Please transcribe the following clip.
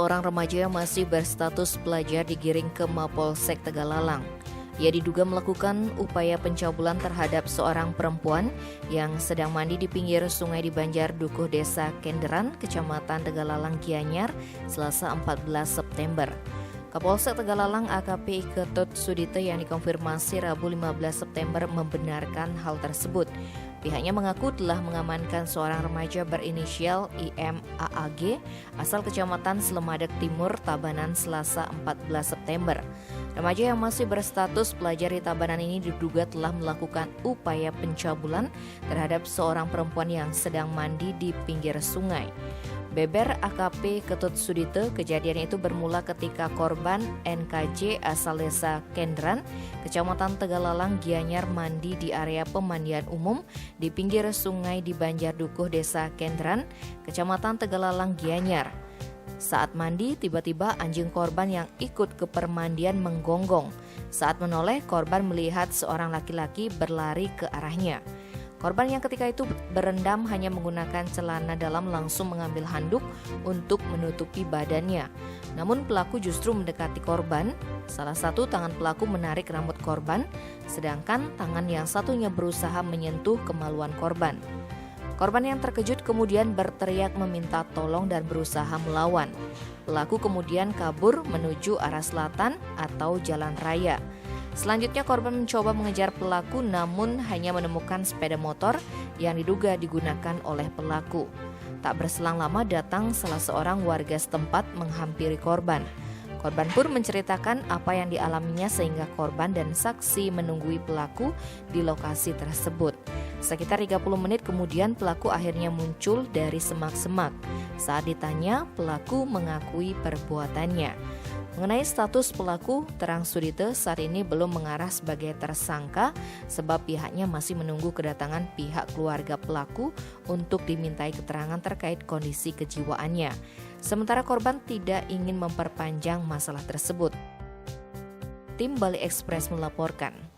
seorang remaja yang masih berstatus pelajar digiring ke Mapolsek Tegalalang. Ia diduga melakukan upaya pencabulan terhadap seorang perempuan yang sedang mandi di pinggir sungai di Banjar Dukuh Desa Kenderan, Kecamatan Tegalalang, Gianyar, Selasa 14 September. Kapolsek Tegalalang AKP Ketut Sudite yang dikonfirmasi Rabu 15 September membenarkan hal tersebut. Pihaknya mengaku telah mengamankan seorang remaja berinisial IMAAG asal Kecamatan Selemadeg Timur, Tabanan, Selasa 14 September. Remaja yang masih berstatus pelajar di Tabanan ini diduga telah melakukan upaya pencabulan terhadap seorang perempuan yang sedang mandi di pinggir sungai. Beber AKP Ketut Sudite, kejadian itu bermula ketika korban NKJ asal desa Kenderan, Kecamatan Tegalalang, Gianyar mandi di area pemandian umum di pinggir sungai di Banjar Dukuh Desa Kenderan, Kecamatan Tegalalang, Gianyar. Saat mandi, tiba-tiba anjing korban yang ikut ke permandian menggonggong. Saat menoleh, korban melihat seorang laki-laki berlari ke arahnya. Korban yang ketika itu berendam hanya menggunakan celana dalam langsung mengambil handuk untuk menutupi badannya. Namun pelaku justru mendekati korban. Salah satu tangan pelaku menarik rambut korban, sedangkan tangan yang satunya berusaha menyentuh kemaluan korban. Korban yang terkejut kemudian berteriak meminta tolong dan berusaha melawan. Pelaku kemudian kabur menuju arah selatan atau jalan raya. Selanjutnya korban mencoba mengejar pelaku namun hanya menemukan sepeda motor yang diduga digunakan oleh pelaku. Tak berselang lama datang salah seorang warga setempat menghampiri korban. Korban pun menceritakan apa yang dialaminya sehingga korban dan saksi menunggui pelaku di lokasi tersebut. Sekitar 30 menit kemudian pelaku akhirnya muncul dari semak-semak. Saat ditanya, pelaku mengakui perbuatannya. Mengenai status pelaku, terang Sudite saat ini belum mengarah sebagai tersangka sebab pihaknya masih menunggu kedatangan pihak keluarga pelaku untuk dimintai keterangan terkait kondisi kejiwaannya. Sementara korban tidak ingin memperpanjang masalah tersebut. Tim Bali Express melaporkan.